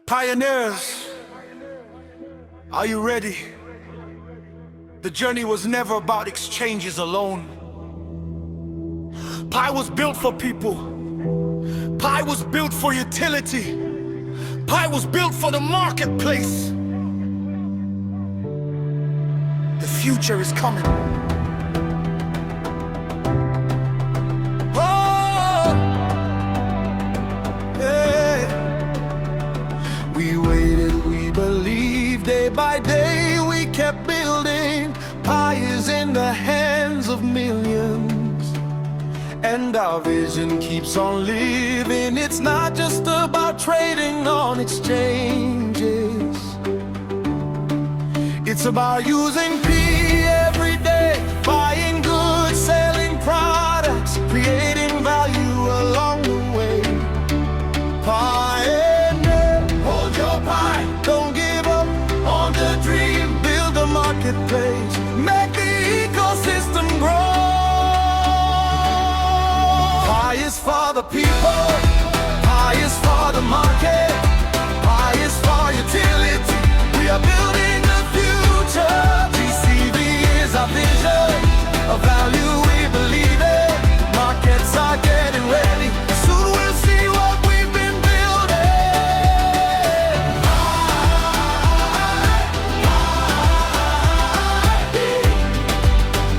Pioneers, are you ready? The journey was never about exchanges alone. Pi was built for people. Pi was built for utility. Pi was built for the marketplace. The future is coming. Oh, yeah. We waited, we believed, day by day we kept building. Pi is in the hands of millions, and our vision keeps on living. It's not just about trading on exchanges. It's about using P every day, buying goods, selling products, creating value along the way. Pioneer, hold your Pi, don't give up on the dream. Build a marketplace, make the ecosystem grow. Pi is for the people, Pi is for the market, Pi is for utility. We are building the future. GCV is our vision, a value we believe in. Markets are getting ready, soon we'll see what we've been building.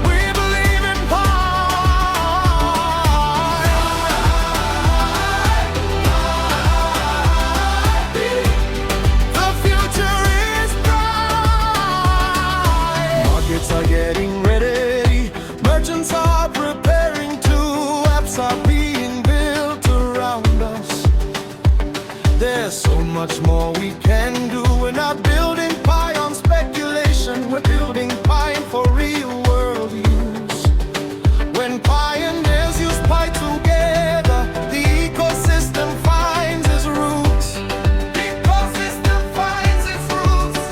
We believe in Pi. The future is bright. Markets are getting ready, merchants are preparing to, apps are being built around us. There's so much more we can do. We're not building Pi on speculation, we're building Pi for real world use. When pioneers use Pi together, the ecosystem finds its roots. The ecosystem finds its roots.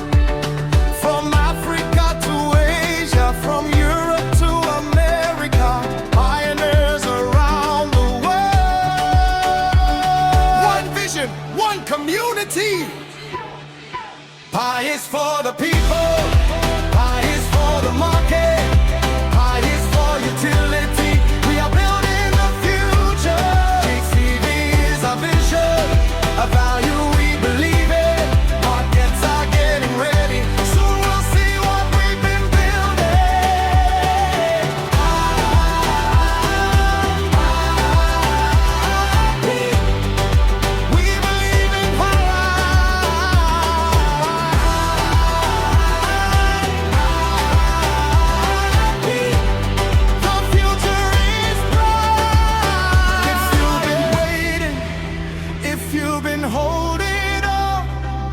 From Africa to Asia, from Europe to America, pioneers around the world. One vision, one community. Pi is for the people, Pi is for the market, Pi is for utility. We are building the future. GCV is our vision, a value we believe in. Markets are getting ready, soon we'll see what we've been building. We believe in Pi. The future is bright. If you've been waiting, if you've been holding on,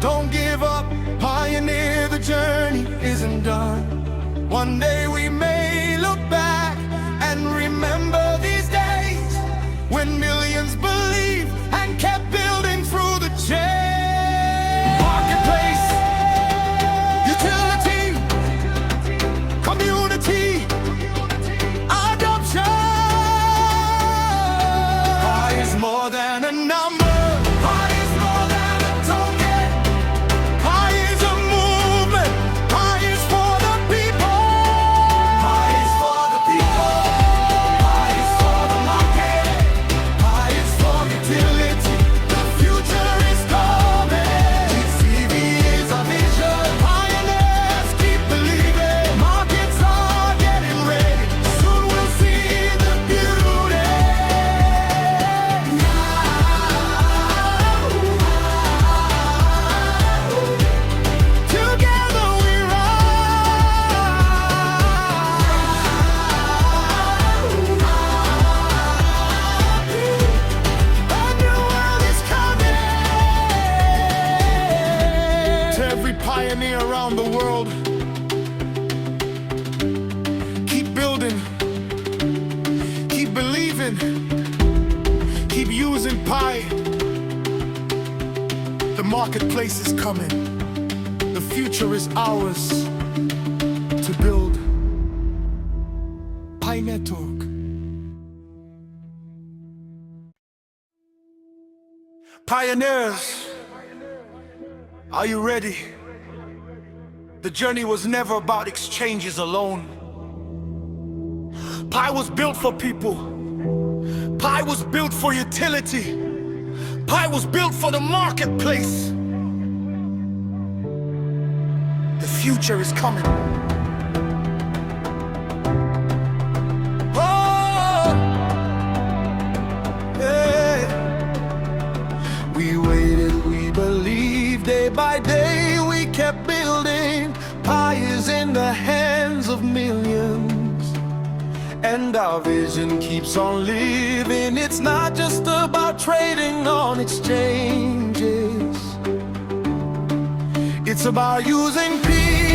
don't give up. Pioneer, the journey isn't done. One day we may look back and remember these days when millions believed and kept building through the chain. Marketplace, utility, community, adoption. Pi is more than a number, Pi is more than a token. Pi is a movement, Pi is for the people. Pi is for the people, Pi is for the market, Pi is for utility. The future is coming. GCV is our vision. Pioneers keep believing. Markets are getting ready, soon we'll see the beauty. Together we rise. A new world is coming. To every pioneer around the world, keep building, keep believing, keep using Pi. The marketplace is coming. The future is ours to build. Pi Network. Pioneers, Are you ready? The journey was never about exchanges alone. Pi was built for people. Pi was built for utility. Pi was built for the marketplace. The future is coming. Oh, yeah. We waited, we believed, day by day we kept building. Pi is in the hands of millions, and our vision keeps on living. It's not just about trading on exchanges. It's about using P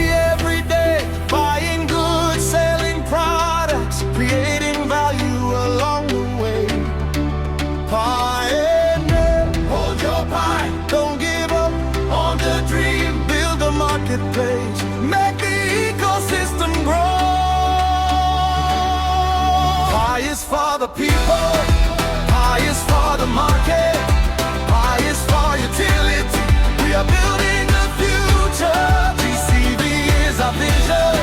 every day, buying goods, selling products, creating value along the way. Pioneer, hold your Pi, don't give up on the dream. Build a marketplace, make the ecosystem grow. Pi is for the people, Pi is for the market, Pi is for utility. We are building the future. GCV is our vision,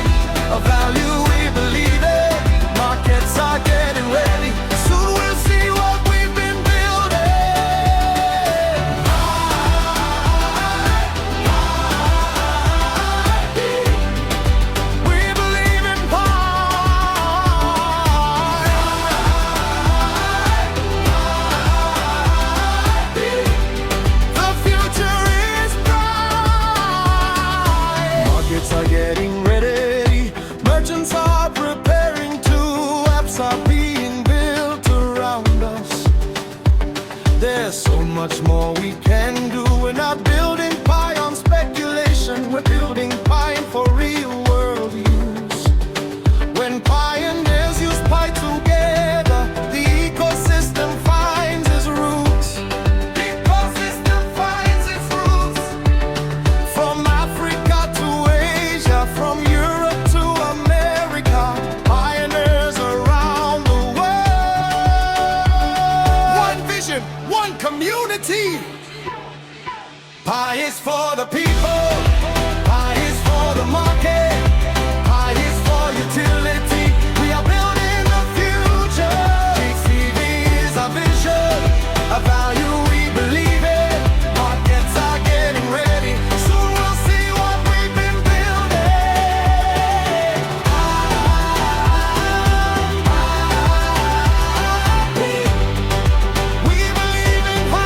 a value we believe in. Markets are getting ready, soon we'll see what we've been building. We believe in Pi. The future is bright. Markets are getting ready, merchants are preparing to, apps are being built around us. There's so much more we can do. We're not building Pi on speculation, we're building Pi for real world use. When pioneers use Pi together, the ecosystem finds its roots. The ecosystem finds its roots. From Africa to Asia, from Europe to America, pioneers around the world. One vision, one community. Pi is for the people, Pi is for the market, Pi is for utility. We are building the future. GCV is our vision, a value we believe in. Markets are getting ready, soon we'll see what we've been building. We believe in Pi.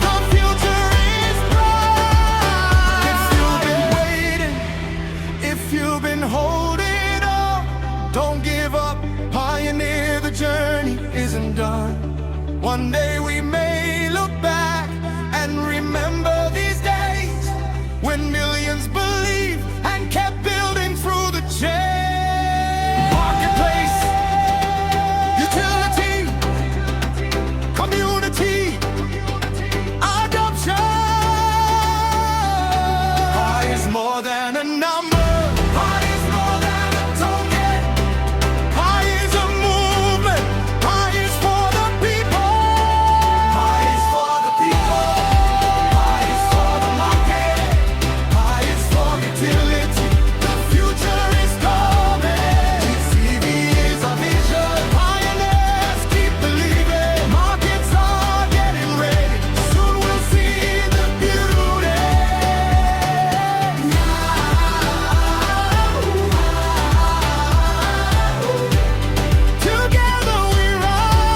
The future is bright. If you've been waiting, if you've been holding on, don't give up. Pioneer, the journey isn't done. One day we may look back and remember these days when millions believed and kept building through the chain. Marketplace, utility, community, adoption. Pi is more than a number. Pi is more than a token. Pi is a movement. Pi is for the people. Pi is for the people. Pi is for the market. Pi is for utility. The future is coming. GCV is our vision. Pioneers keep believing. Markets are getting ready, soon we'll see the beauty. Together we rise.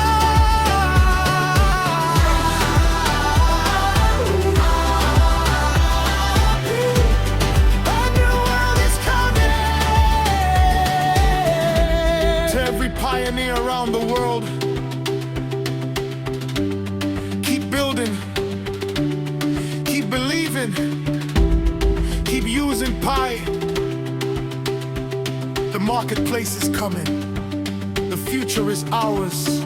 A new world is coming. To every pioneer around the world, keep building, keep believing, keep using Pi. The marketplace is coming. The future is ours.